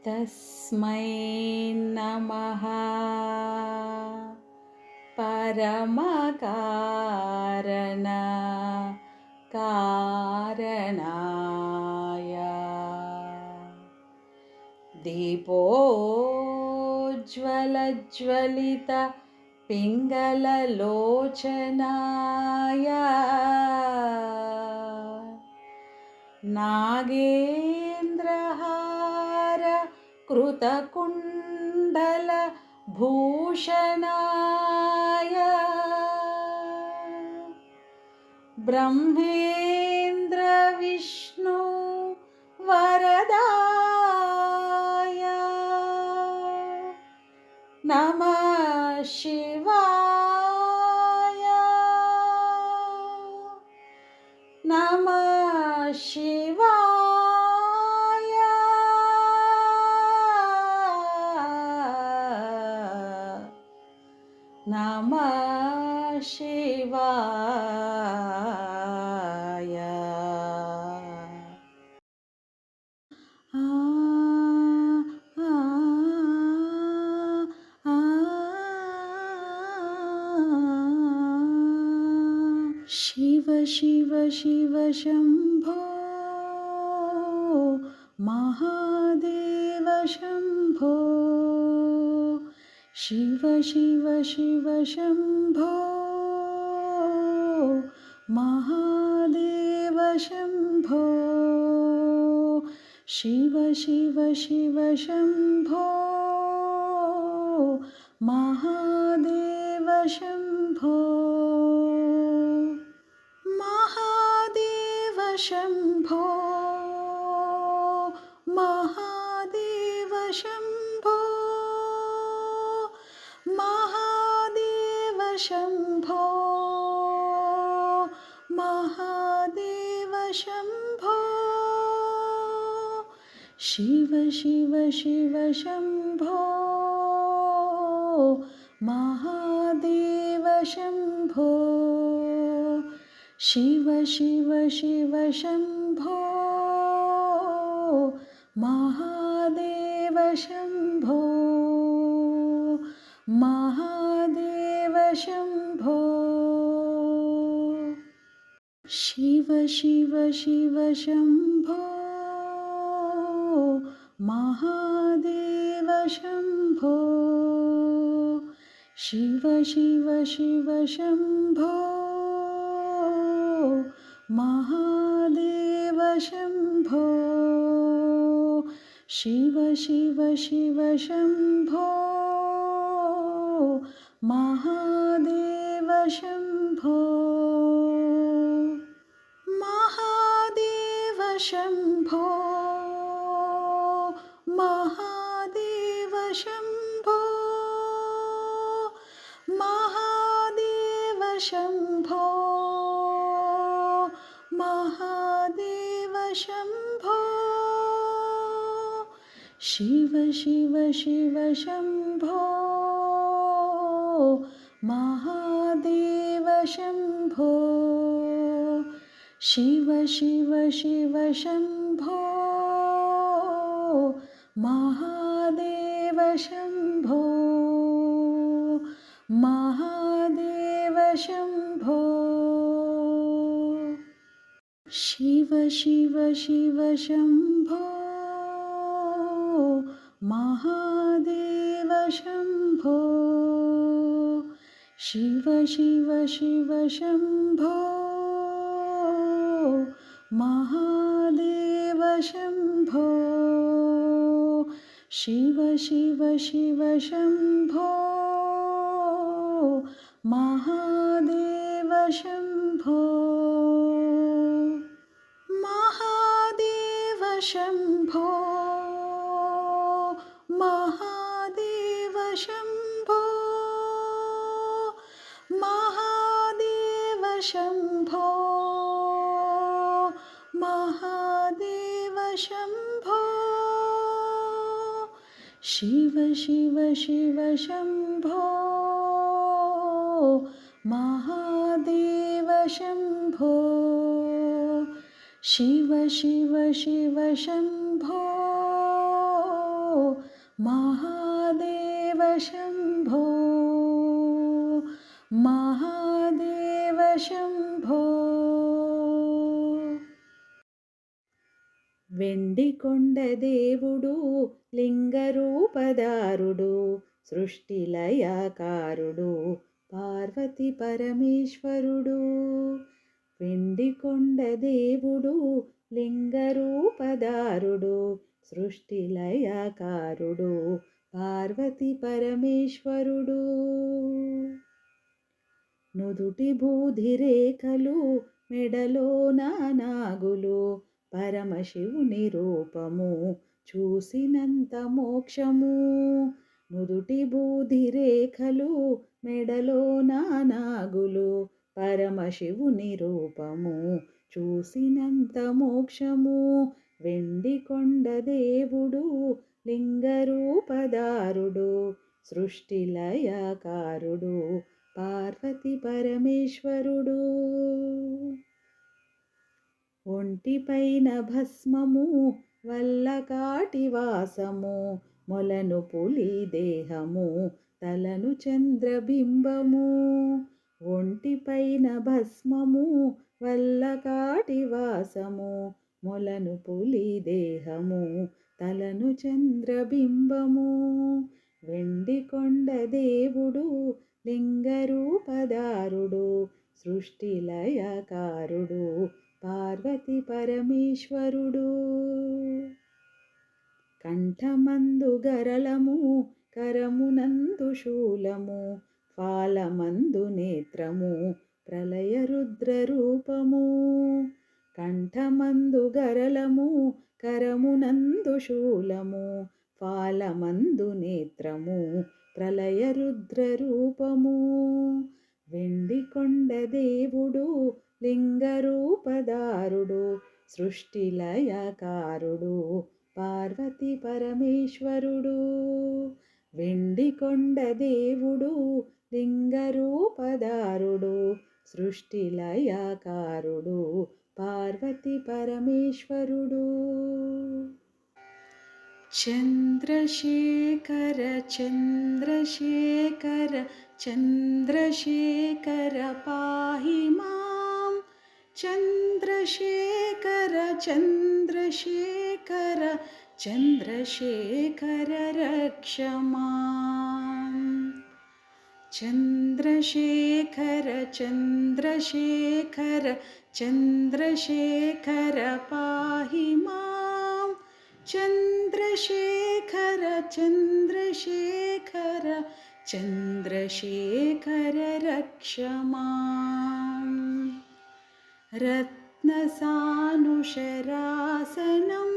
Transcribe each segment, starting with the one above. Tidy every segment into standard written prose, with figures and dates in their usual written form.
तस्मै नमः परमकारण कारणाय दीपोज्ज्वलज्वलित पिङ्गललोचनाय नागेन्द्रहार कृतकुण्डलभूषणाय ब्रह्मेन्द्र विष्णु वरदाय नमः शिवाय नमः शिवाय नमः शिवाय आ आ आ शिव शिव शिव शम्भो महादेव शम्भो शिव शिव शिव शम्भो महादेव शम्भो शिव शिव शिव शम्भो महादेव शम्भो महादेव शम्भो महादेव शम्भो महादेव शम्भो महादेव शम्भो शिव शिव शिव शम्भो महादेव शम्भो शिव शिव शिव शम्भो महादेव शम्भो महादेव शम्भो शिव शिव शिव शम्भो महादेव शम्भो शिव शिव शिव शम्भो महादेव शम्भो शिव शिव शिव शम्भो महादेव शम्भो महादेव शम्भो महादेव शम्भो महादेव शम्भो महादेव शम्भो शिव शिव शिव शम्भो महादेव शम्भो शिव शिव शिव शम्भो महादेव शम्भो महादेव शम्भो शिव शिव शिव शम्भो महादेव शम्भो शिव शिव शिव शम्भो महादेव शम्भो शिव शिव शिव शम्भो महादेव शम्भो महादेव शम्भो महादेव शम्भो महादेव शम्भो महादेव शम्भो शिव शिव शिव शम्भो महादेव शम्भो शिव शिव शिव शम्भो महादेव शम्भो महादेव शम्भो వెండికొండ దేవుడు లింగరూపధారుడు సృష్టిలయకారుడు పార్వతి పరమేశ్వరుడు వెండికొండ దేవుడు లింగరూపధారుడు సృష్టిలయకారుడు పార్వతి పరమేశ్వరుడు నుదుటి బూధిరేఖలు మెడలో నాగులు పరమశివుని రూపము చూసినంత మోక్షము నుదుటి బూధిరేఖలు మెడలో నాగులు పరమశివుని రూపము చూసినంత మోక్షము వెండికొండ దేవుడు లింగరూపధారుడు సృష్టిలయకారుడు పార్వతి పరమేశ్వరుడు ఒంటిపైన భస్మము వల్లకాటి వాసము మొలను పులి దేహము తలను చంద్రబింబము ఒంటిపైన భస్మము వల్లకాటి వాసము మొలను పులి దేహము తలను చంద్రబింబము వెండికొండ దేవుడు లింగరూపధారుడు సృష్టిలయకారుడు పార్వతి పరమేశ్వరుడు కంఠమందు గరళము కరమునందు శూలము ఫాలమందు నేత్రము ప్రళయ రుద్ర రూపము కంఠమందు గరళము కరమునందు శూలము ఫాలమందు నేత్రము ప్రళయ రుద్ర రూపము వెండికొండ దేవుడు లింగరూపధారుడు సృష్టిలయకారుడు పార్వతి పరమేశ్వరుడు వెండికొండ దేవుడు లింగరూపధారుడు సృష్టిలయకారుడు పార్వతి పరమేశ్వరుడు చంద్రశేఖర చంద్రశేఖర చంద్రశేఖర పాహి మాం చంద్రశేఖర చంద్రశేఖర చంద్రశేఖర రక్ష మాం చంద్రశేఖర చంద్రశేఖర చంద్రశేఖర పాహి మాం చంద్రశేఖర చంద్రశేఖర చంద్రశేఖర రక్ష మాం రత్నసానుశరాసనం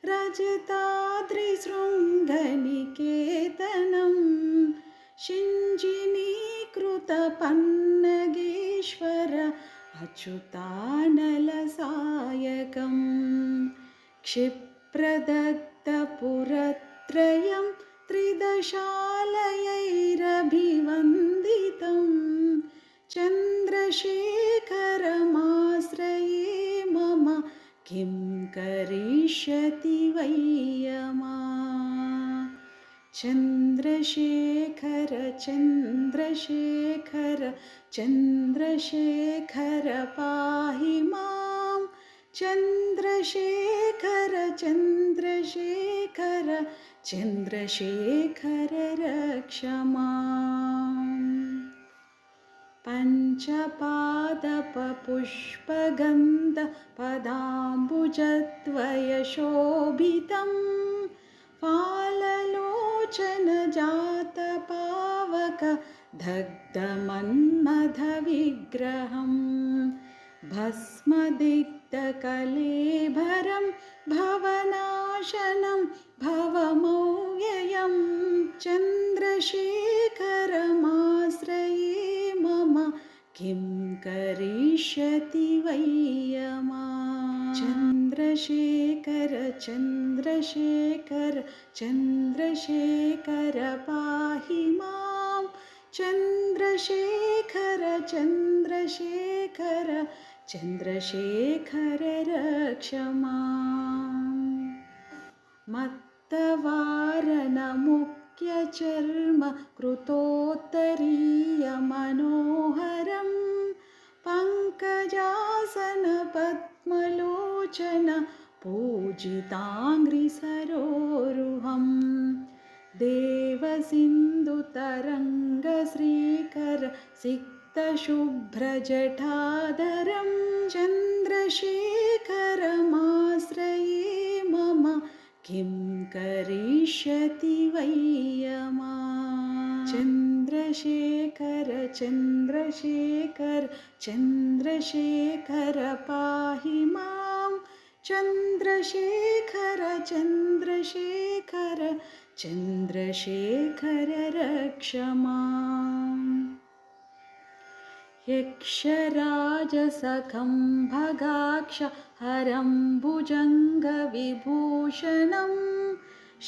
రజతాద్రిశృంగనికేతనం శింజినీకృతపన్నగేశ్వర అచ్యుతానలసాయకం క్షిప్రదత్తపురత్రయం త్రిదశాలయైరభివందితం చంద్రశేఖరమాశ్రయే మమ కిం కరిష్యతి వయ్యమా చంద్రశేఖర చంద్రశేఖర చంద్రశేఖర పాహి మాం చంద్రశేఖర చంద్రశేఖర చంద్రశేఖర రక్ష మాం పంచపాదపపుష్పగంధ పదాంబుజద్వయశోభితం ఫాలలోచన జాతపావక దగ్ధమన్మథ విగ్రహం భస్మదిగ్ధకలేభరం భవనాశనం భవమౌవ్యయం చంద్రశేఖరమాశ్రయే మమ కిం కరిష్యతి వయ్యమా చంద్రశేఖర చంద్రశేఖర చంద్రశేఖర పాహి మాం చంద్రశేఖర చంద్రశేఖర చంద్రశేఖర రక్ష మాం रक्तवारणमुख्यचर्म कृतोत्तरीयमनोहरं पङ्कजासनपद्मलोचन पूजिताङ्घ्रिसरोरुहं देवसिन्धुतरङ्गश्रीकर सिक्तशुभ्रजटाधरं चन्द्रशेखरमाश्रये मम किं करिष्यति वै यमा चन्द्रशेखर चन्द्रशेखर चन्द्रशेखर पाहि मां चन्द्रशेखर चन्द्रशेखर चन्द्रशेखर रक्ष माम् यक्षराजसखं भगाक्ष हरं भुजङ्गविभूषणं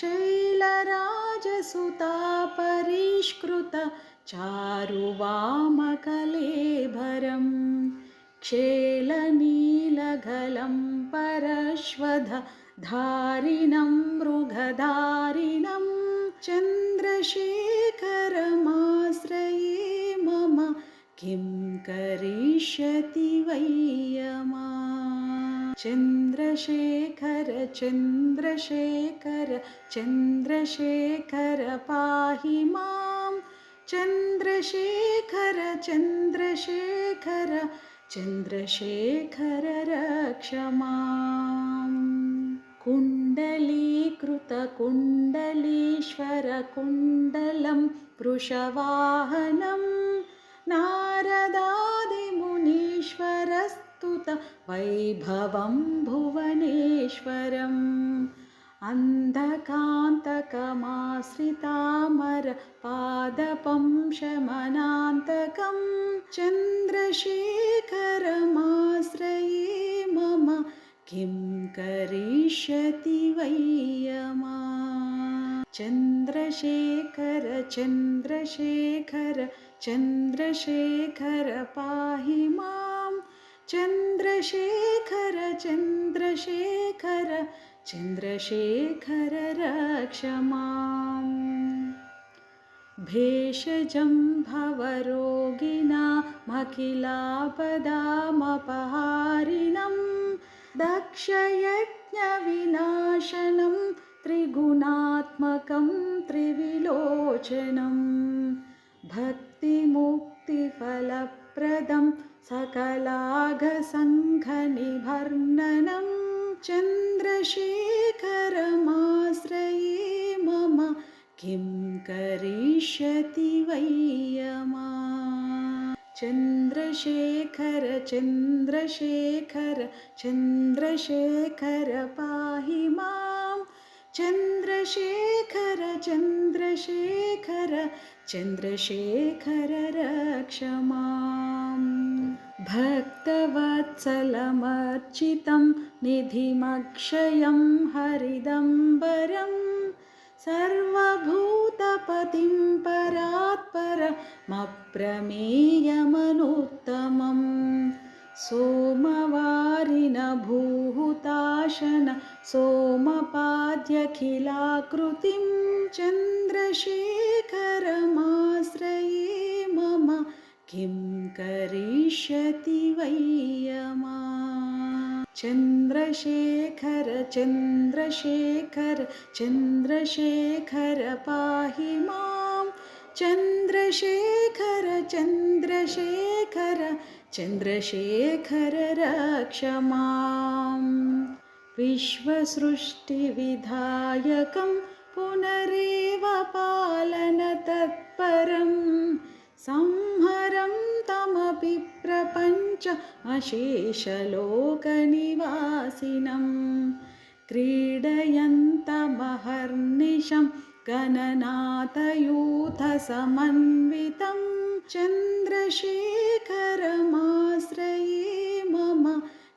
शैलराजसुतापरिष्कृत चारुवामकलेभरं क्षेलनीलगलं परश्वध धारिणं मृगधारिणं चन्द्रशेखरमाश्रये मम किं करिष्यति वै यमा चन्द्रशेखर चन्द्रशेखर चन्द्रशेखर पाहि मां चन्द्रशेखर चन्द्रशेखर चन्द्रशेखर रक्ष माम् कुण्डलीकृतकुण्डलीश्वरकुण्डलं वृषवाहनं नारदादिमुनीश्वरस्तुत वैभवं भुवनेश्वरम् अन्धकान्तकमाश्रितामर पादपं शमनान्तकं चन्द्रशेखरमाश्रये मम किं करिष्यति वै यमा चन्द्रशेखर चन्द्रशेखर चन्द्रशेखर पाहि मां चन्द्रशेखर चन्द्रशेखर चन्द्रशेखर रक्ष माम् भेषजं भवरोगिणामखिलापदामपहारिणं दक्षयज्ञविनाशनं त्रिगुणात्मकं त्रिविलोचनं भक्तिमुक्तिफलप्रदं सकलाघसङ्घनिभर्ननं चन्द्रशेखरमाश्रये मम किं करिष्यति वै यमा चन्द्रशेखर चन्द्रशेखर चन्द्रशेखर पाहि मां चन्द्रशेखर चन्द्रशेखर चन्द्रशेखर रक्ष माम् भक्तवत्सलमर्चितं निधिमक्षयं हरिदम्बरं सर्वभूतपतिं परात्परमप्रमेयमनुत्तमं सोमवारिणभूहुताशन सोमपाद्यखिलाकृतिं चन्द्रशेखरमाश्रये मम किं करिष्यति वै यमा चन्द्रशेखर चन्द्रशेखर चन्द्रशेखर पाहि मां चन्द्रशेखर चन्द्रशेखर चन्द्रशेखर रक्ष माम् विश्वसृष्टिविधायकं पुनरेव पालनतत्परं संहरं तमपि प्रपञ्च अशेषलोकनिवासिनं क्रीडयन्तमहर्निशं गणनाथयूथसमन्वितं चन्द्रशेखरमाश्रये मम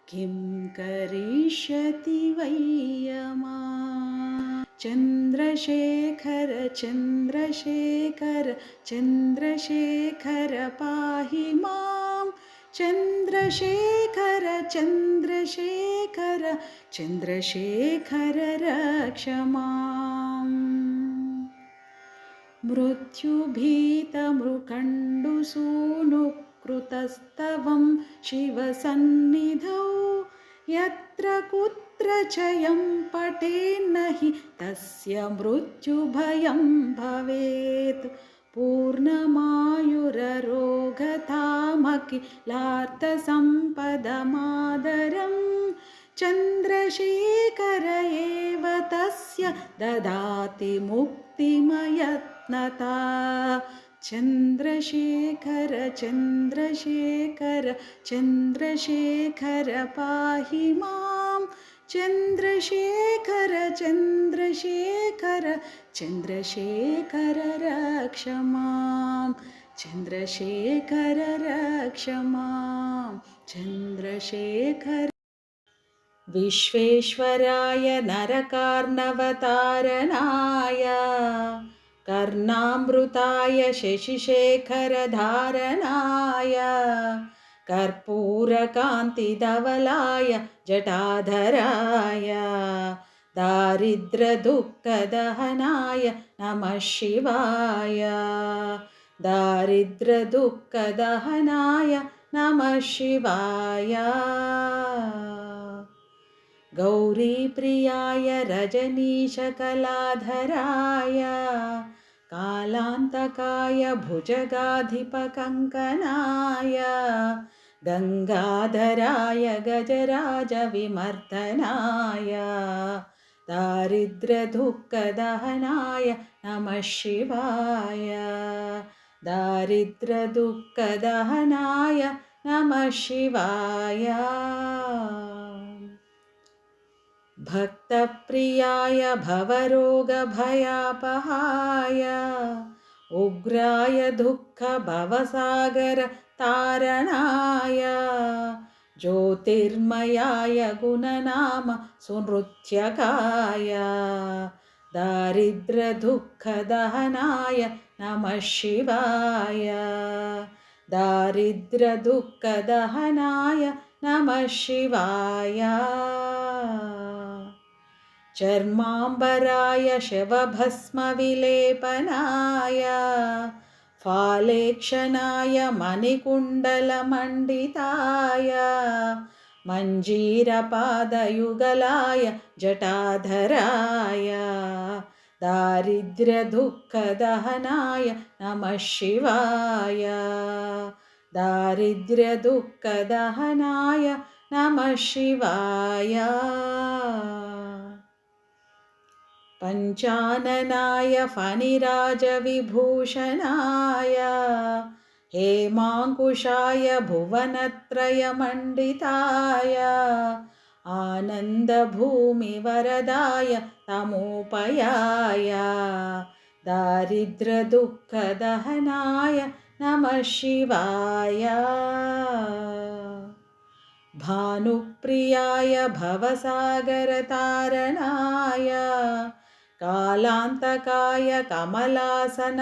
किं करिष्यति वै यमा चन्द्रशेखर चन्द्रशेखर चन्द्रशेखर पाहि मां चन्द्रशेखर चन्द्रशेखर चन्द्रशेखर रक्ष माम् मृत्युभीतमृकण्डुसूनुकृतस्तवं शिवसन्निधौ यत्र कुत्र च यं पठेन्न हि तस्य मृत्युभयं भवेत् पूर्णमायुररोगतामखिलार्थसम्पदमादरम् चन्द्रशेखर एव तस्य ददाति मुक्तिमयत्नता चन्द्रशेखर चन्द्रशेखर चन्द्रशेखर पाहि मां चन्द्रशेखर चन्द्रशेखर चन्द्रशेखर रक्ष मां चन्द्रशेखर रक्ष मां चन्द्रशेखर विश्वेश्वराय नरकार्णवतारणाय कर्णामृताय शशिशेखरधारणाय कर्पूरकान्तिधवलाय जटाधराय दारिद्र्यदुःखदहनाय नमः शिवाय दारिद्र्यदुःखदहनाय नमः शिवाय गौरीप्रियाय रजनीशकलाधराय कालान्तकाय भुजगाधिपकङ्कणाय गङ्गाधराय गजराजविमर्दनाय दारिद्र्यदुःखदहनाय नमः शिवाय दारिद्र्यदुःखदहनाय नमः शिवाय भक्तप्रियाय भवरोगभयापहाय उग्राय दुःखभवसागरतारणाय ज्योतिर्मयाय गुणनाम सुनृत्यकाय दारिद्र्यदुःखदहनाय नमः शिवाय दारिद्र्यदुःखदहनाय नमः शिवाय चर्माम्बराय शवभस्मविलेपनाय फालेक्षणाय मणिकुण्डलमण्डिताय मञ्जीरपादयुगलाय जटाधराय दारिद्र्यदुःखदहनाय नमः शिवाय दारिद्र्यदुःखदहनाय नमः शिवाय पञ्चाननाय फणिराजविभूषणाय हेमाङ्कुशाय भुवनत्रयमण्डिताय आनन्दभूमिवरदाय तमोपयाय दारिद्र्यदुःखदहनाय नमः शिवाय भानुप्रियाय भवसागरतारणाय कालान्तकाय कमलासनपूजिताय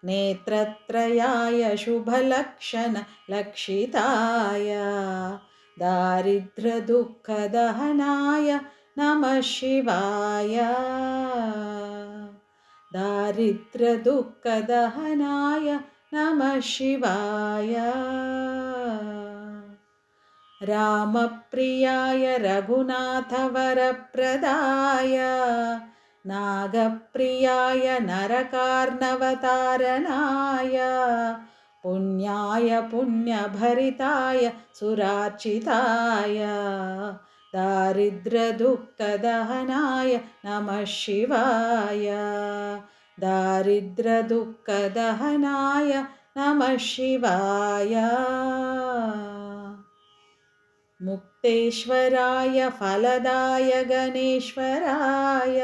नेत्रत्रयाय शुभलक्षणलक्षिताय दारिद्र्यदुःखदहनाय नमः शिवाय दारिद्र्यदुःखदहनाय नमः शिवाय रामप्रियाय रघुनाथवरप्रदाय नागप्रियाय नरकार्णवतारणाय पुण्याय पुण्यभरिताय सुरार्चिताय दारिद्र्यदुःखदहनाय नमः शिवाय दारिद्र्यदुःखदहनाय नमः शिवाय मुक्तेश्वराय फलदाय गणेश्वराय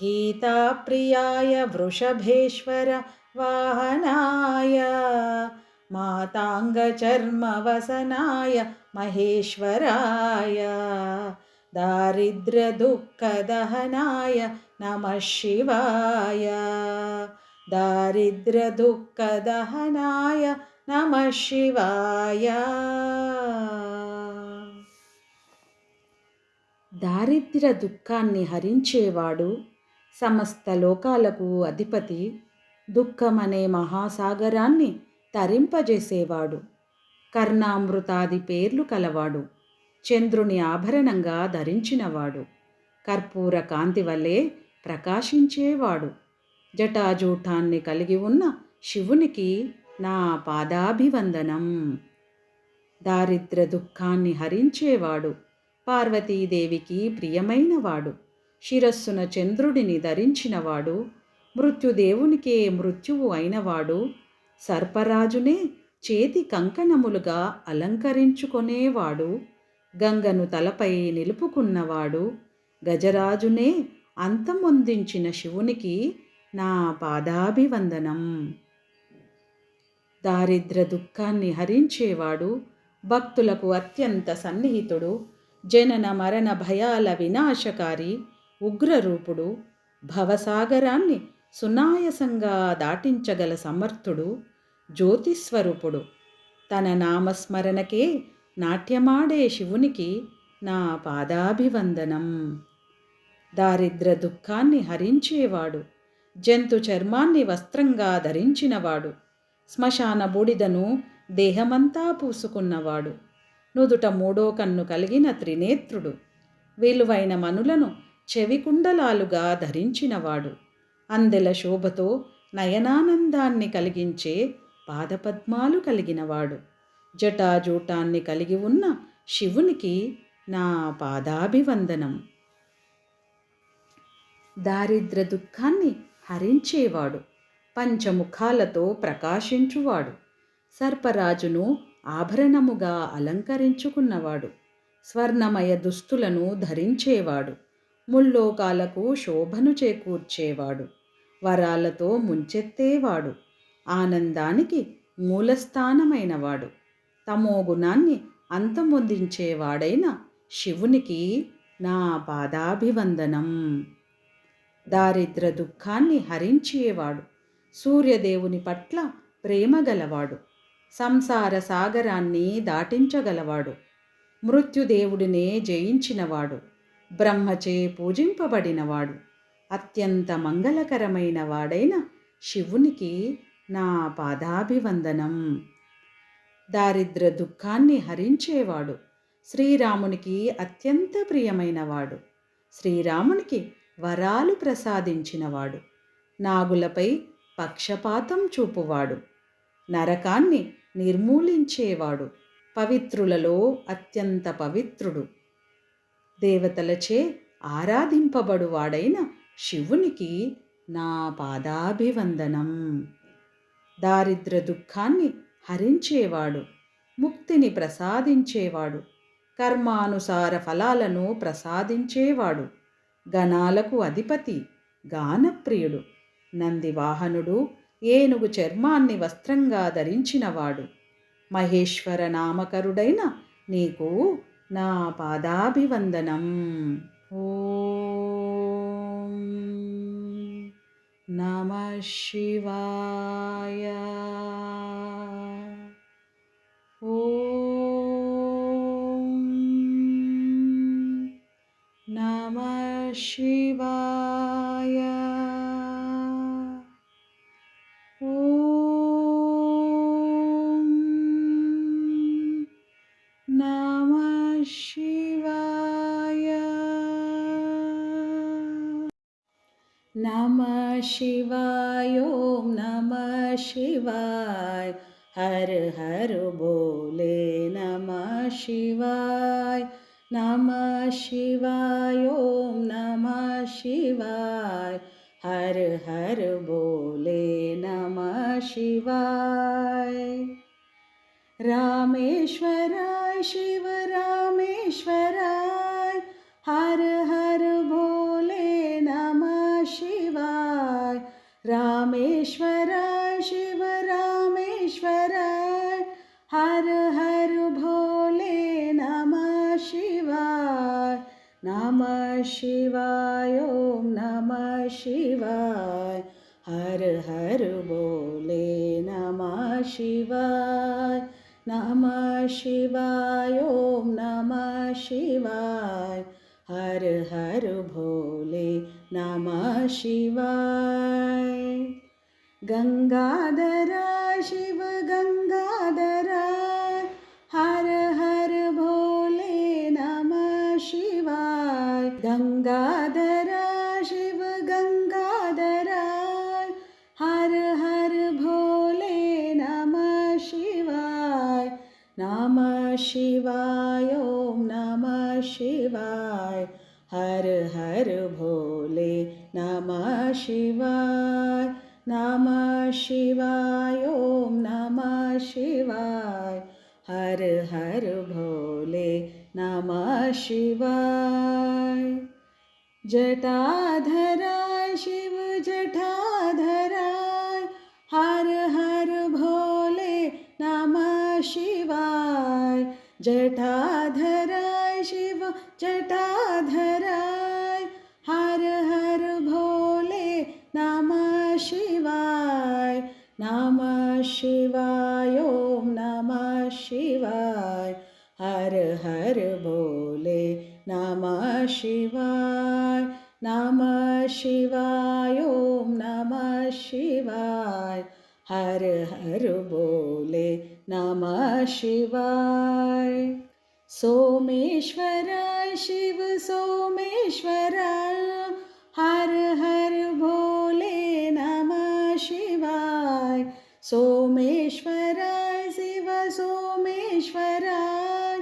गीताप्रियाय वृषभेश्वर वाहनाय माताङ्गचर्मवसनाय महेश्वराय दारिद्र्यदुःखदहनाय नमः शिवाय दारिद्र्यदुःखदहनाय नमः शिवाय దారిద్ర్య దుఃఖాన్ని హరించేవాడు సమస్త లోకాలకు అధిపతి, దుఃఖమనే మహాసాగరాన్ని తరింపజేసేవాడు, కర్ణామృతాది పేర్లు కలవాడు, చంద్రుని ఆభరణంగా ధరించినవాడు, కర్పూర కాంతి వలె ప్రకాశించేవాడు, జటాజూటాన్ని కలిగి ఉన్న శివునికి నా పాదాభివందనం. దారిద్ర్య దుఃఖాన్ని హరించేవాడు, పార్వతీదేవికి ప్రియమైనవాడు, శిరస్సున చంద్రుడిని ధరించినవాడు, మృత్యుదేవునికే మృత్యువు అయినవాడు, సర్పరాజునే చేతి కంకణములుగా అలంకరించుకొనేవాడు, గంగను తలపై నిలుపుకున్నవాడు, గజరాజునే అంతమొందించిన శివునికి నా పాదాభివందనం. దారిద్ర్య దుఃఖాన్ని హరించేవాడు, భక్తులకు అత్యంత సన్నిహితుడు, జనన మరణ భయాల వినాశకారి, ఉగ్రరూపుడు, భవసాగరాన్ని సునాయసంగా దాటించగల సమర్థుడు, జ్యోతిస్వరూపుడు, తన నామస్మరణకే నాట్యమాడే శివునికి నా పాదాభివందనం. దారిద్ర్య దుఃఖాన్ని హరించేవాడు, జంతు చర్మాన్ని వస్త్రంగా ధరించినవాడు, శ్మశాన బూడిదను దేహమంతా పూసుకున్నవాడు, నుదుట మూడో కన్ను కలిగిన త్రినేత్రుడు, విలువైన మనులను చెవికుండలాలుగా ధరించినవాడు, అందెల శోభతో నయనానందాన్ని కలిగించే పాదపద్మాలు కలిగినవాడు, జటాజూటాన్ని కలిగి ఉన్న శివునికి నా పాదాభివందనం. దారిద్ర్య దుఃఖాన్ని హరించేవాడు, పంచముఖాలతో ప్రకాశించువాడు, సర్పరాజును ఆభరణముగా అలంకరించుకున్నవాడు, స్వర్ణమయ దుస్తులను ధరించేవాడు, ముల్లోకాలకు శోభను చేకూర్చేవాడు, వరాలతో ముంచెత్తేవాడు, ఆనందానికి మూలస్థానమైనవాడు, తమోగుణాన్ని అంతమొందించేవాడైన శివునికి నా పాదాభివందనం. దారిద్ర్య దుఃఖాన్ని హరించేవాడు, సూర్యదేవుని పట్ల ప్రేమగలవాడు, సంసార సాగరాన్ని దాటించగలవాడు, మృత్యుదేవుడినే జయించినవాడు, బ్రహ్మచే పూజింపబడినవాడు, అత్యంత మంగళకరమైన వాడైన శివునికి నా పాదాభివందనం. దారిద్ర్య దుఃఖాన్ని హరించేవాడు, శ్రీరామునికి అత్యంత ప్రియమైనవాడు, శ్రీరామునికి వరాలు ప్రసాదించినవాడు, నాగులపై పక్షపాతం చూపువాడు, నరకాన్ని నిర్మూలించేవాడు, పవిత్రులలో అత్యంత పవిత్రుడు, దేవతలచే ఆరాధింపబడువాడైన శివునికి నా పాదాభివందనం. దారిద్ర్య దుఃఖాన్ని హరించేవాడు, ముక్తిని ప్రసాదించేవాడు, కర్మానుసార ఫలాలను ప్రసాదించేవాడు, గణాలకు అధిపతి, గానప్రియుడు, నందివాహనుడు, ఏనుగు చర్మాన్ని వస్త్రంగా ధరించినవాడు, మహేశ్వర నామకరుడైన నీకు నా పాదాభివందనం. ఓం నమః శివాయ. ఓం నమః శివాయ. ఓం నమః శివాయ. నమః శివాయ. ఓం నమః శివాయ. హర హర బోలే నమః శివాయ. నమః శివాయ. ఓం నమః శివాయ. హర హర బోలే నమః శివాయ. रामेश्वराय शिव रामेश्वराय. हर हर भोले नमः शिवाय. रामेश्वराय शिव रामेश्वराय. हर हर भोले नमः शिवाय. नमः शिवाय. ओम नमः शिवाय. हर हर भोले नमः शिवाय. नमः शिवाय. ओम नमः शिवाय. हर हर भोले नमः शिवाय। गंगाधरा शिव गंगाधरा, हर हर भोले नमः शिवाय। गंगाधरा शिव गंगाधरा, हर हर भोले नमः शिवाय। नमः शिवाय ओम नमः शिवाय। हर हर भोले नमः शिवाय। नमः शिवाय ओम नमः शिवाय। हर हर भोले नमः शिवाय। जटाधराय शिव जटाधराय, हर हर भोले नमः शिवाय। जटाधराय शिव जटाधराय, हर हर भोले नमः शिवाय। नमः शिवाय ओम नमः शिवाय। हर हर भोले नमः शिवाय। नमः शिवाय ओम नमः शिवाय। हर हर भोले नमः शिवाय। सोमेश्वराय शिव सोमेश्वराय, हर हर भोले नमः शिवाय। सोमेश्वराय शिव सोमेश्वराय,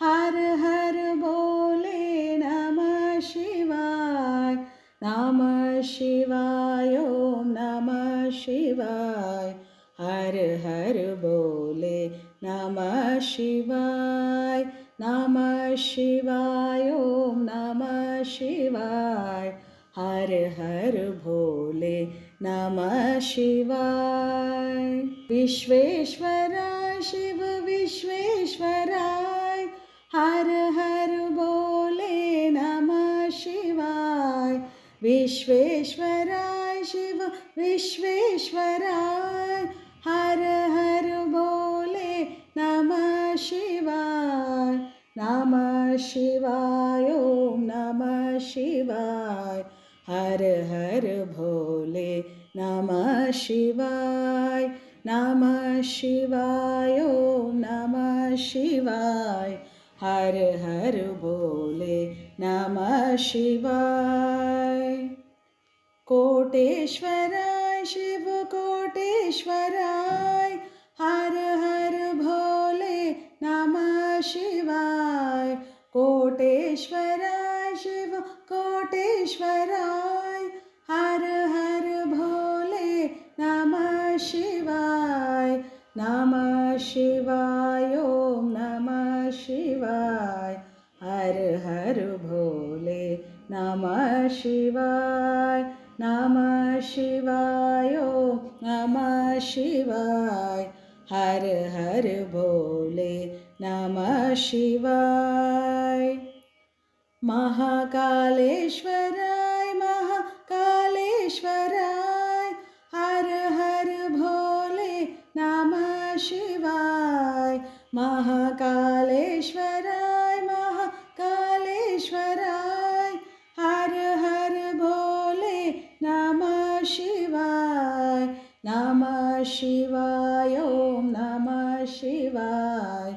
हर हर भोले नमः शिवाय। नमः शिवाय ओम नमः शिवाय। हर हर भोले नमः शिवाय। नमः शिवाय ओम नमः शिवाय। हर हर भोले नमः शिवाय। विश्वेश्वराय शिव विश्वेश्वराय, हर हर भोले नमः शिवाय। विश्वेश्वराय शिव विश्वेश्वराय, हर हर भोले नमः शिवाय। नमः शिवाय ओम नमः शिवाय। हर हर भोले नमः शिवाय। नमः शिवाय ओम नमः शिवाय। हर हर भोले नमः शिवाय। कोटेश्वराय शिव कोटेश्वराय, हर हर भोले नमः शिवाय। कोटेश्वराय शिव कोटेश्वराय, हर हर भोले नमः शिवाय। नमः शिवाय ओम नमः शिवाय। हर हर भोले नमः शिवाय। नमः शिवाय ओम नमः शिवाय। हर हर भोले नमः शिवाय। महाकालेश्वराय महाकालेश्वराय, हर हर भोले नमः शिवाय। महाकालेश्वराय महाकालेश्वराय, हर हर भोले नमः शिवाय। नमः शिवाय ओम नमः शिवाय।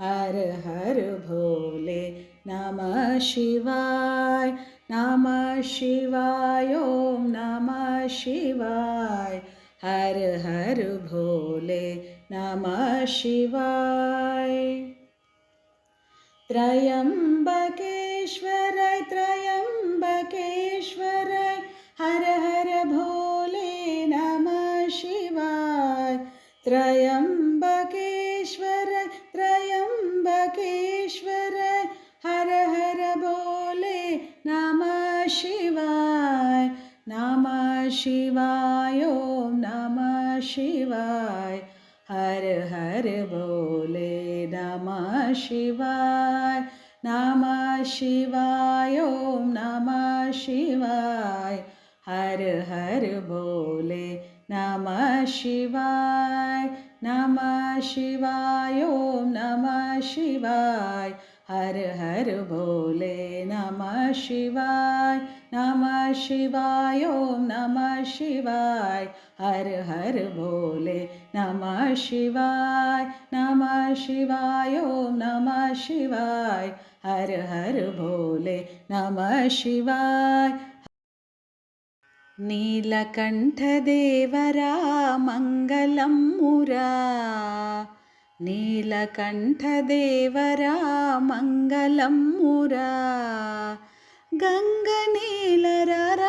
हर हर भोले नमः शिवाय। नमः शिवाय ओम नमः शिवाय। हर हर भोले नमः शिवाय। त्रयंबकेश्वराय त्रयंबकेश्वराय, हर हर भोले नमः शिवाय। त्रयंबकेश्वराय त्रयंबकेश्वराय, हर हर भोले नमः शिवाय। नमः शिवाय ओम नमः शिवाय। हर हर भोले नमः शिवाय। नमः शिवाय ओम नमः शिवाय। हर हर भोले नमः शिवाय। नमः शिवाय ओम नमः शिवाय। हर हर भोले नमः शिवाय नमः शिवाय ओम नमः शिवाय हर हर भोले नमः शिवाय ओम नमः शिवाय हर हर भोले नमः शिवाय नीलकण्ठदेवरा मङ्गलं मुरा नीलकण्ठदेवरा मङ्गलं मुरा गङ्गनीलरहरा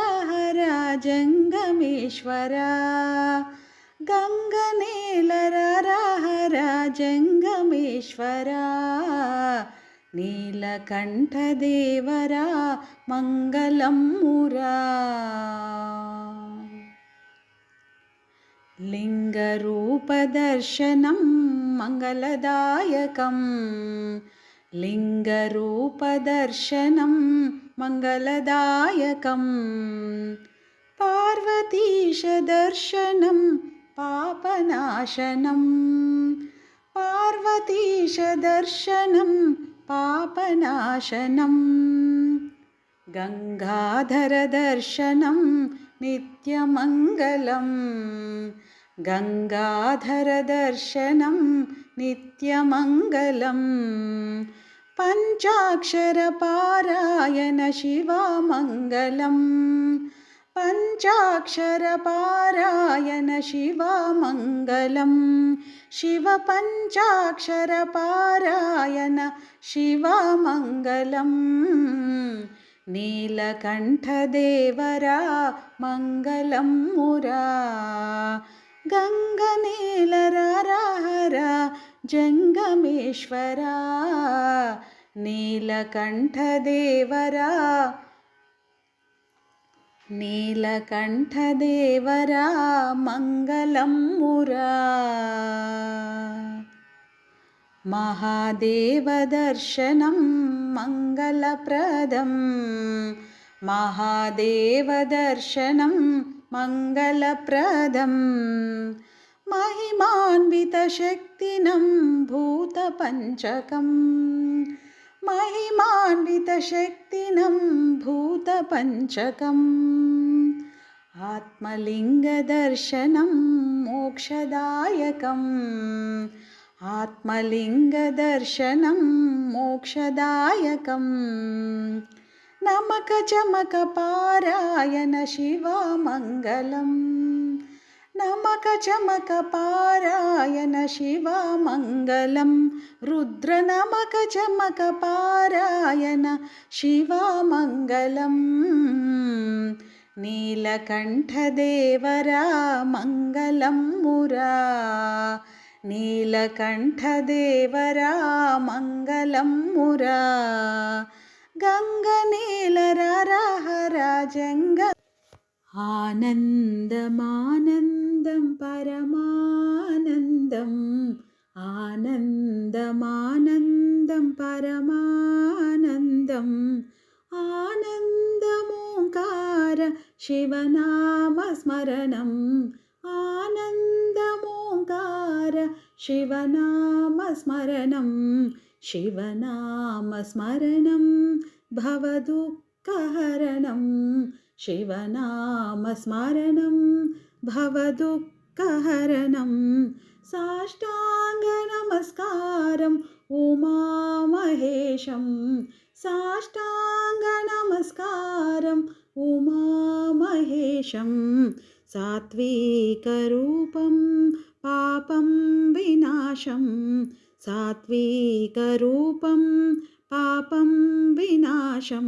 जङ्गमेश्वरा गङ्गनीलरहरा जङ्गमेश्वरा नीलकण्ठदेवरा मङ्गलं मुरा लिङ्गरूपदर्शनं मङ्गलदायकं लिङ्गरूपदर्शनं मङ्गलदायकं पार्वतीशदर्शनं पापनाशनं पार्वतीशदर्शनं पापनाशनं गङ्गाधरदर्शनं नित्यमङ्गलं गङ्गाधरदर्शनं नित्यमङ्गलं पञ्चाक्षरपारायण शिवमङ्गलं पञ्चाक्षरपारायण शिवमङ्गलं शिवपञ्चाक्षरपारायण शिवमङ्गलं नीलकण्ठदेवरा मङ्गलं मुरा गङ्गनीलरहरा जङ्गमेश्वरा नीलकण्ठदेवरा नीलकण्ठदेवरा मङ्गलं मुरा महादेवदर्शनं मङ्गलप्रदं महादेवदर्शनं मङ्गलप्रदं महिमान्वितशक्तिनं भूतपञ्चकं महिमान्वितशक्तिनं भूतपञ्चकम् आत्मलिङ्गदर्शनं मोक्षदायकम् आत्मलिङ्गदर्शनं मोक्षदायकं नमकचमकपारायण शिवमङ्गलं नमकचमकपारायण शिवमङ्गलं रुद्रनमकचमकपारायण शिवमङ्गलं नीलकण्ठदेवरा मङ्गलं मुरा नीलकण्ठदेवरा मङ्गलं मुरा गङ्गनीलरहरा जङ्ग आनन्दमानन्दं परमानन्दम् आनन्दमानन्दं परमानन्दम् आनन्दमोङ्कार शिवनामस्मरणम् आनन्दमोङ्कार शिवनामस्मरणं शिवनामस्मरणं भवदुःखहरणं शिवनामस्मरणं भवदुःखहरणं साष्टाङ्गनमस्कारम् उमामहेशं साष्टाङ्गनमस्कारम् उमामहेशं सात्विकरूपं पापं विनाशं सात्विकरूपं पापं विनाशं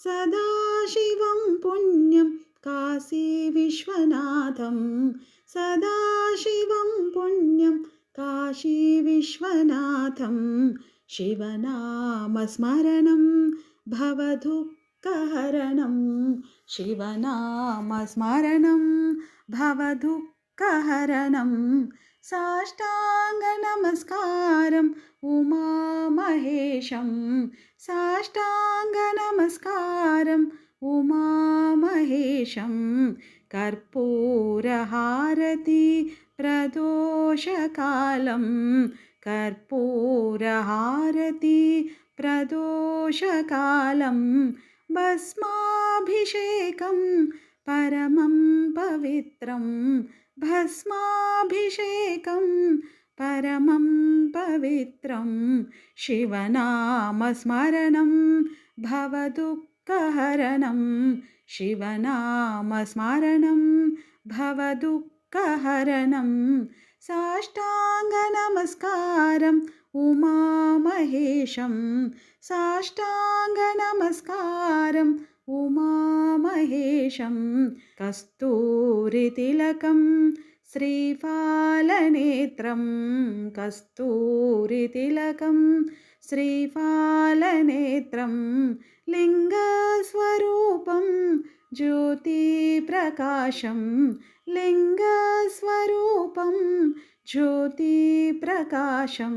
सदाशिवं पुण्यं काशीविश्वनाथं सदाशिवं पुण्यं काशीविश्वनाथं शिवनामस्मरणं भवदुःखहरणं शिवनामस्मरणं भवदुःखहरणं साष्टाङ्गनमस्कारम् उमामहेशं साष्टाङ्गनमस्कारम् उमामहेशं कर्पूरहारति प्रदोषकालं कर्पूरहारति प्रदोषकालं भस्माभिषेकं परमं पवित्रं भस्माभिषेकं परमं पवित्रं शिवनामस्मरणं भवदुःखहरणं शिवनामस्मरणं भवदुःखहरणं साष्टाङ्गनमस्कारम् उमामहेशं साष्टाङ्गनमस्कारम् उमामहेशं कस्तूरितिलकं श्रीफालनेत्रं कस्तूरितिलकं श्रीफालनेत्रं लिङ्गस्वरूपं ज्योतिप्रकाशं लिङ्गस्वरूपं ज्योतिप्रकाशं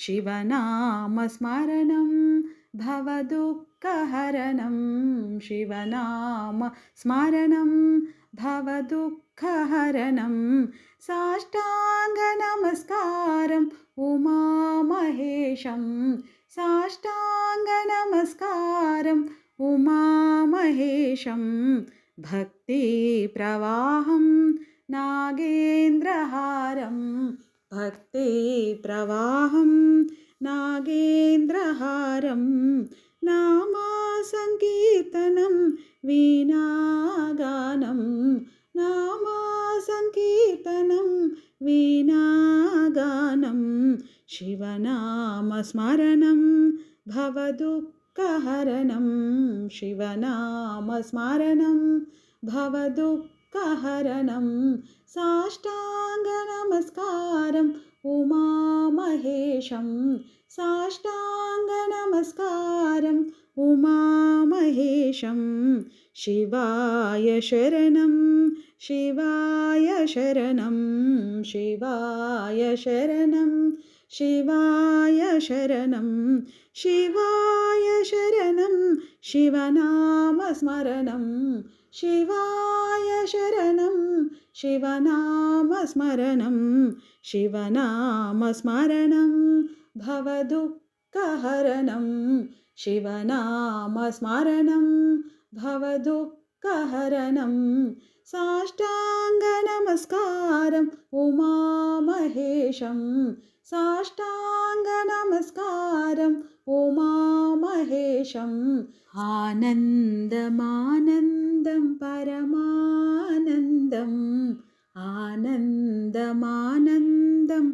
शिवनामस्मरणं भवदुःखहरणं शिवनामस्मरणं भवदुःखहरणं साष्टाङ्गनमस्कारम् उमामहेशं साष्टाङ्गनमस्कारम् उमामहेशं भक्तिप्रवाहं नागेन्द्रहारं भक्तिप्रवाहं नागेन्द्रहारं नामसङ्कीर्तनं वीणागानं नामसङ्कीर्तनं वीणागानं शिवनामस्मरणं भवदुःखहरणं शिवनामस्मरणं भवदुःखहरणं साष्टाङ्गनमस्कारम् उमामहेशं साष्टाङ्गनमस्कारम् उमामहेशं शिवाय शरणं शिवाय शरणं शिवाय शरणं शिवाय शरणं शिवाय शरणं शिवनामस्मरणं शिवाय शरणं शिवनामस्मरणं शिवनामस्मरणं भवदुःखहरणं शिवनामस्मरणं भवदुःखहरणं साष्टाङ्गनमस्कारम् उमामहेशं साष्टाङ्गनमस्कारम् उमामहेशम् आनन्दमानन्दं परमानन्दम् आनन्दमानन्दं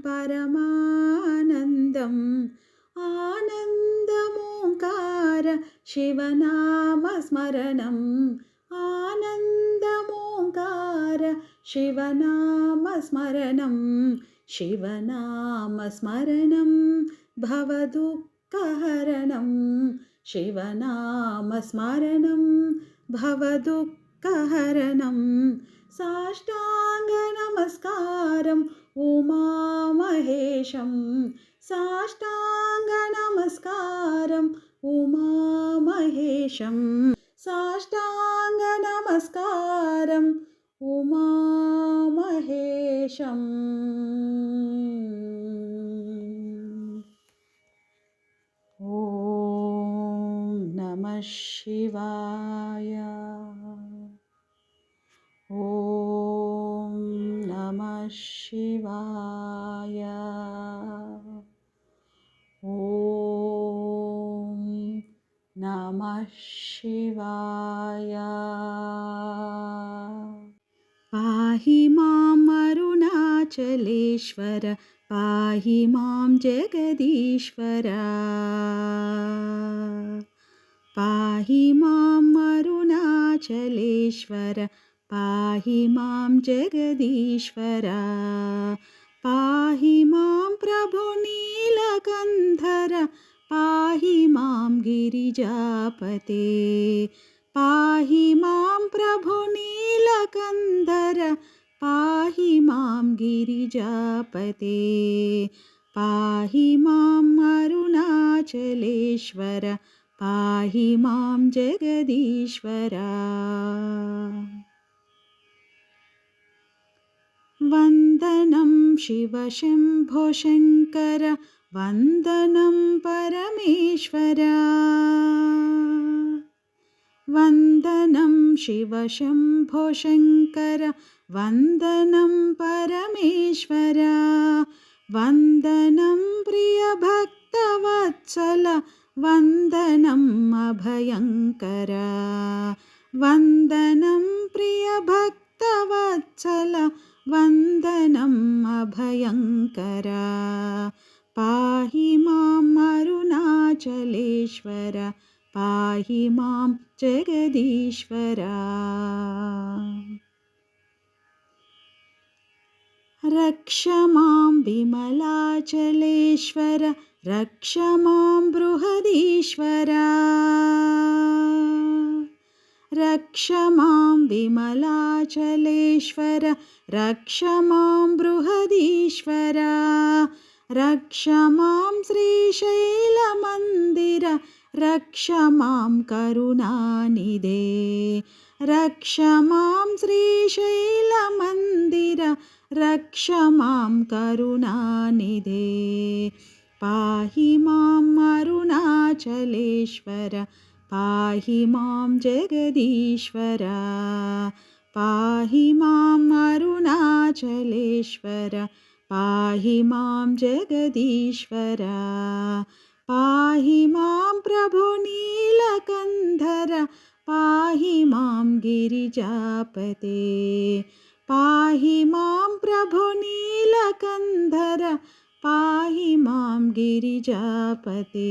परमानन्दम् आनन्दमोङ्कार शिवनामस्मरणम् आनन्दमोङ्कार शिवनामस्मरणं शिवनामस्मरणं भवदुःखहरणं शिवनामस्मरणं भवदुःखहरणं साष्टाङ्गनमस्कारम् उमामहेशं साष्टाङ्गनमस्कारम् उमामहेशं साष्टाङ्गनमस्कारम् उमामहेशम् ॐ नमः शिवाय ॐ नमः शिवाय ॐ नमः शिवाय पाहि माम् अरुणाचलेश्वर पाहि मां जगदीश्वर पाहि माम् अरुणाचलेश्वर पाहि मां जगदीश्वर पाहि मां प्रभु नीलकन्धर पाहि मां गिरिजापते पाहि मां प्रभु नीलकन्धर पाहि मां गिरिजापते पाहि माम् अरुणाचलेश्वर पाहि मां जगदीश्वर वन्दनं शिव शम्भो शङ्कर वन्दनं परमेश्वर वन्दनं शिव शम्भो शङ्कर वन्दनं परमेश्वर वन्दनं प्रियभक्तवत्सल वन्दनम् अभयङ्कर वन्दनं प्रियभक्तवत्सल वन्दनम् अभयङ्कर पाहि माम् अरुणाचलेश्वर पाहि मां जगदीश्वर रक्ष मां विमलाचलेश्वर रक्ष मां बृहदीश्वर रक्ष मां विमलाचलेश्वर रक्ष मां बृहदीश्वर रक्ष मां श्रीशैलमन्दिर रक्ष मां करुणानिधे रक्ष मां श्रीशैलमन्दिर रक्ष मां करुणानिधे पाहि माम् अरुणाचलेश्वर पाहि मां जगदीश्वर पाहि माम् अरुणाचलेश्वर पाहि मां जगदीश्वर पाहि मां प्रभु नीलकन्धर पाहि मां गिरिजापते पाहि मां प्रभु नीलकन्धर पाहि मां गिरिजापते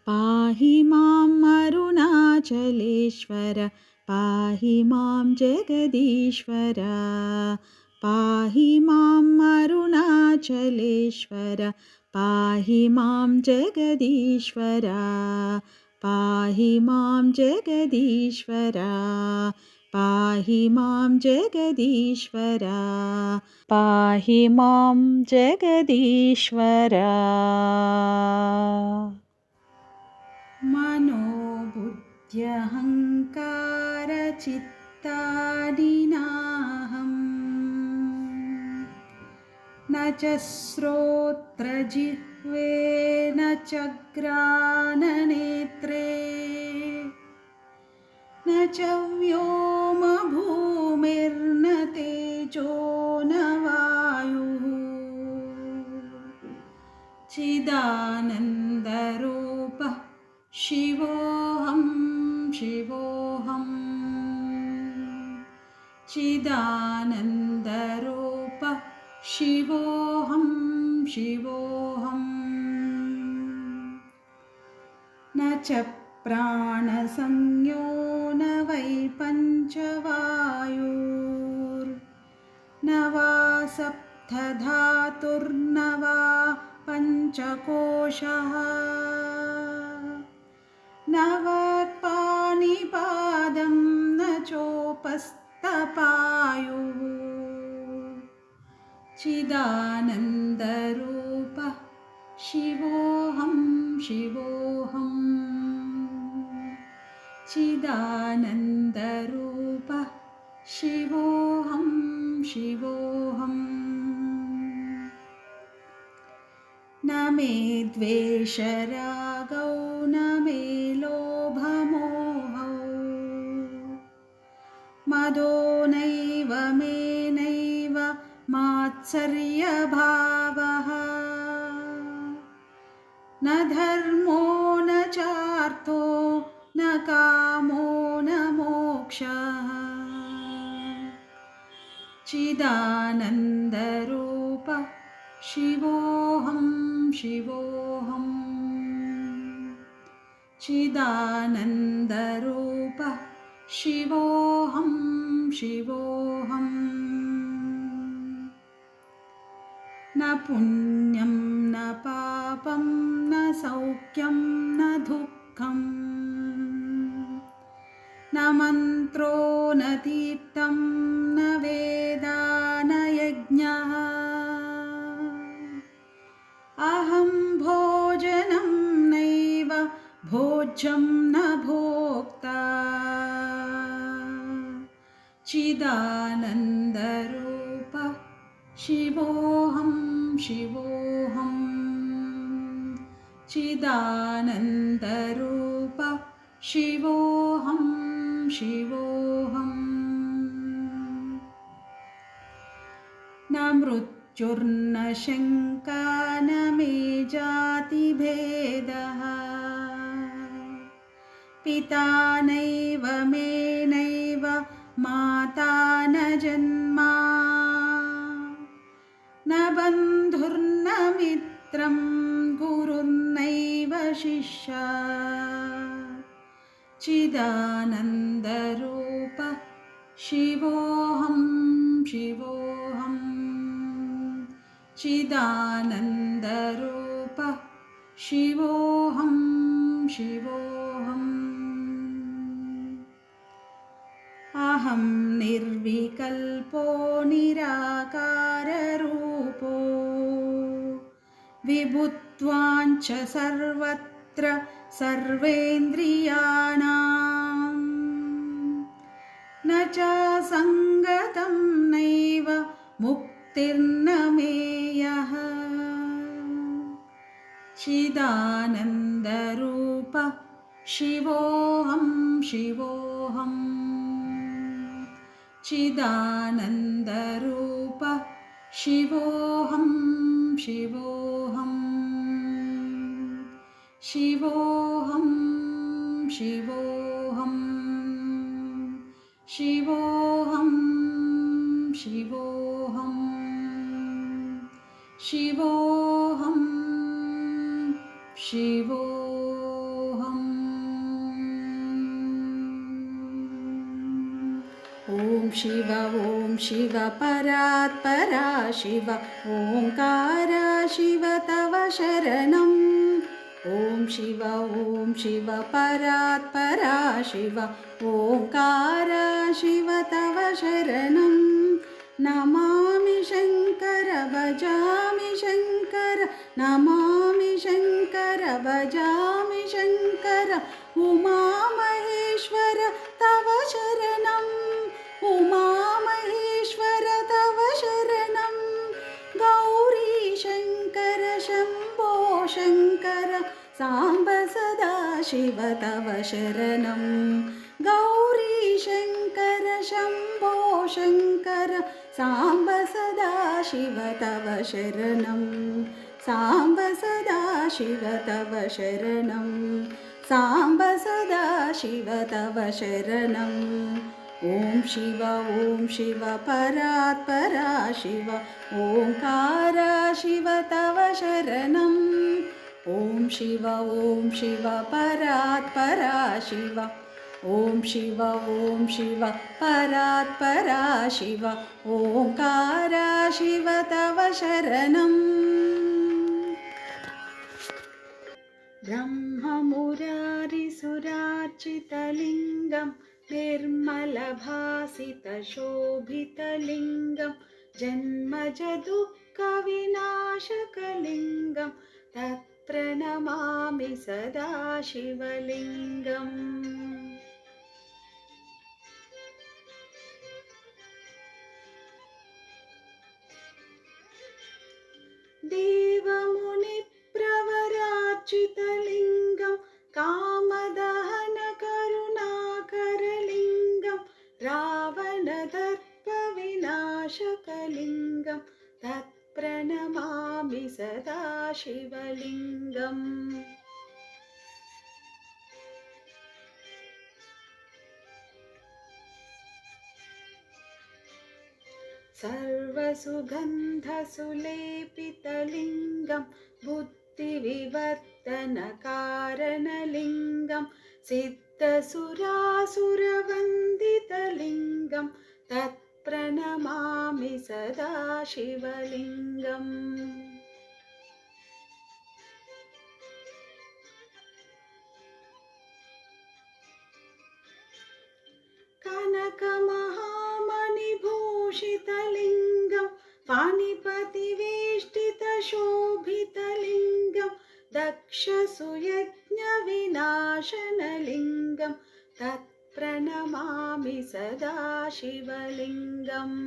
पाहि माम् अरुणाचलेश्वर पाहि मां जगदीश्वर पाहि माम् अरुणाचलेश्वर पाहि मां जगदीश्वर पाहि मां जगदीश्वर पाहि मां जगदीश्वर पाहि मां जगदीश्वर मनोबुद्ध्यहङ्कारचित्तादि नाहम् न च श्रोत्रजिह्वे न च घ्राणनेत्रे न च व्योमभूमिर्न तेजो न वायुः चिदानन्दरूपः शिवोऽहं शिवोऽहं चिदानन्दरूपः शिवोऽहं शिवोऽहं न च प्राणसंज्ञो न वै पञ्चवायुर्न वा सप्तधातुर्न वा पञ्चकोशः न वाक्पाणिपादं न चोपस्थपायुः चिदानन्दरूपः शिवोऽहं शिवोऽहं चिदानन्दरूपः शिवोऽहं शिवोऽहं न मे द्वेषरागौ न मे लोभमोहौ मदो नैव मे नैव मात्सर्यभावः न धर्मो न चार्थो न कामो न मोक्षः चिदानन्दरूपः शिवोऽहं शिवोऽहं चिदानन्दरूपः शिवोऽहं शिवोऽहं न पुण्यं न पापं न सौख्यं न दुःखं न मन्त्रो न तीर्थं न वेदा न यज्ञः अहं भोजनं नैव भोज्यं न भोक्ता चिदानन्दरूपः शिवोऽहं शिवोऽहं चिदानन्दरूप शिवोऽहं शिवोऽहम् न मृत्युर्न शङ्का न मे जातिभेदः पिता नैव मे नैव माता न जन्मा न बन्धुर्न मित्रं गुरुर्नैव शिष्या चिदानन्दरूप शिवोऽहं शिवोऽहम् चिदानन्दरूप शिवोऽहं शिवोऽहम् अहं निर्विकल्पो निराकाररूपो विभुत्वाञ्च सर्वत्र सर्वेन्द्रियाणां न च सङ्गतं नैव मुक्तिर्न मेयः चिदानन्दरूप शिवोऽहं शिवोऽहम् चिदानन्दरूप शिवोऽहं शिवोऽहम् शिवोऽहं शिवोऽहम् शिवोऽहं शिवोऽहम् शिवोऽहं शिवोऽहम् ॐ शिव परात्परा शिव ओंकारा शिव तव शरणम् ॐ शिव परात्परा शिव ओंकारा शिव तव शरणम् नमामि शङ्कर भजामि शङ्कर नमामि शङ्कर भजामि शङ्कर उमामहेश्वर तव शरणम् उमामहेश्वर तव शरणं गौरी शङ्कर शम्भो शङ्कर साम्ब सदाशिव तव शरणं गौरी शङ्कर शम्भो शङ्कर साम्ब सदाशिव तव शरणं साम्ब सदाशिव तव शरणं साम्ब सदाशिव तव शरणम् ॐ शिव परात्परा शिव ओंकारा शिव तव शरणम् ॐ शिव परात्परा शिव ॐ शिव परात्परा शिव ओंकारा शिव तव शरणम् ब्रह्ममुरारिसुरार्चितलिङ्गं निर्मलभासितशोभितलिङ्गं जन्मजदुःखविनाशकलिङ्गं तत्प्रणमामि सदा शिवलिङ्गम् देवमुनिप्रवरार्चितलिङ्गं कामदहनकरुणाकरलिङ्गं रावणदर्पविनाशकलिङ्गं तत्प्रणमामि सदा शिवलिङ्गम् सर्वसुगन्धसुलेपितलिङ्गं बुद्धिविवर्धनकारणलिङ्गं सिद्धसुरासुरवन्दितलिङ्गं तत्प्रणमामि सदा शिवलिङ्गम् कनकमहामणिभूषितलिङ्गं पाणिपतिवेष्टितशोभितलिङ्गं दक्षसुयज्ञविनाशनलिङ्गं तत्प्रणमामि सदा शिवलिङ्गम्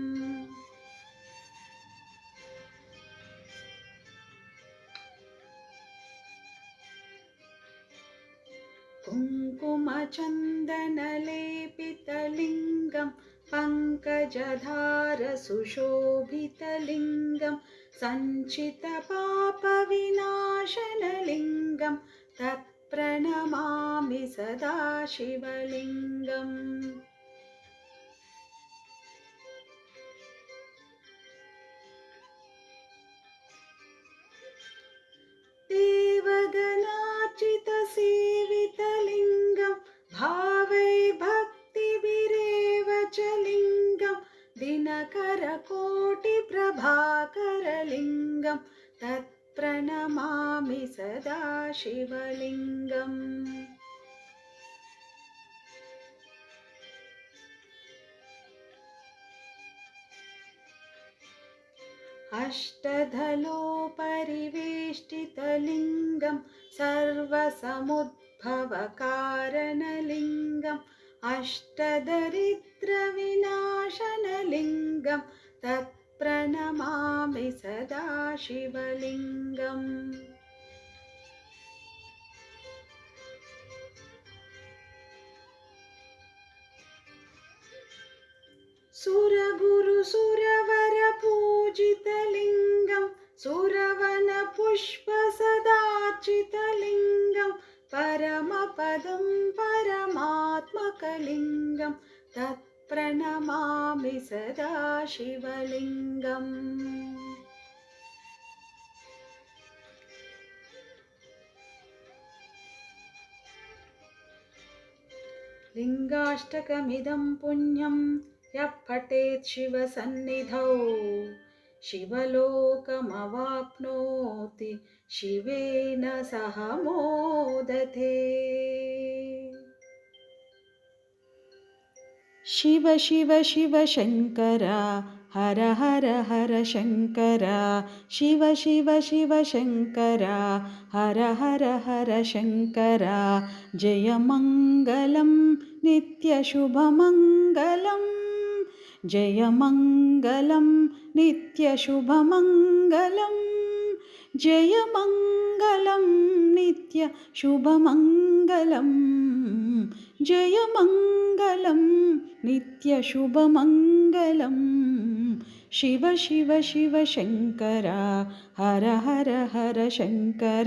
कुङ्कुमचन्दनलेपितलिङ्गं पङ्कजधारसुशोभितलिङ्गं सञ्चितपापविनाशनलिङ्गं तत्प्रणमामि सदा शिवलिङ्गम्। देवगणार्चितसेवितलिङ्गं भावैर्भक्तिभिरेव च लिङ्गं दिनकरकोटिप्रभाकरलिङ्गं तत्प्रणमामि सदा शिवलिङ्गम्। अष्टदलोपरिवेष्टितलिङ्गं सर्वसमुद्भवकारणलिङ्गम् अष्टदरिद्रविनाशनलिङ्गं तत्प्रणमामि सदा शिवलिङ्गम्। सुरगुरुसुरवरपूजितलिङ्गं सुरवनपुष्पसदार्चितलिङ्गं परमपदं परमात्मकलिङ्गं तत्प्रणमामि सदा शिवलिङ्गम्। लिङ्गाष्टकमिदं पुण्यं यः पठेत् शिवसन्निधौ शिवलोकमवाप्नोति शिवेन सह मोदते। शिव शिव शिव शङ्कर हर हर हर शङ्कर शिव शिव शिव शङ्कर हर हर हर शङ्कर जय मङ्गलं नित्यशुभमङ्गलं जय मङ्गलं नित्यशुभमङ्गलं जय मङ्गलं नित्यशुभमङ्गलं जय मङ्गलं नित्यशुभमङ्गलं शिव शिव शिव शङ्कर हर हर हर शङ्कर।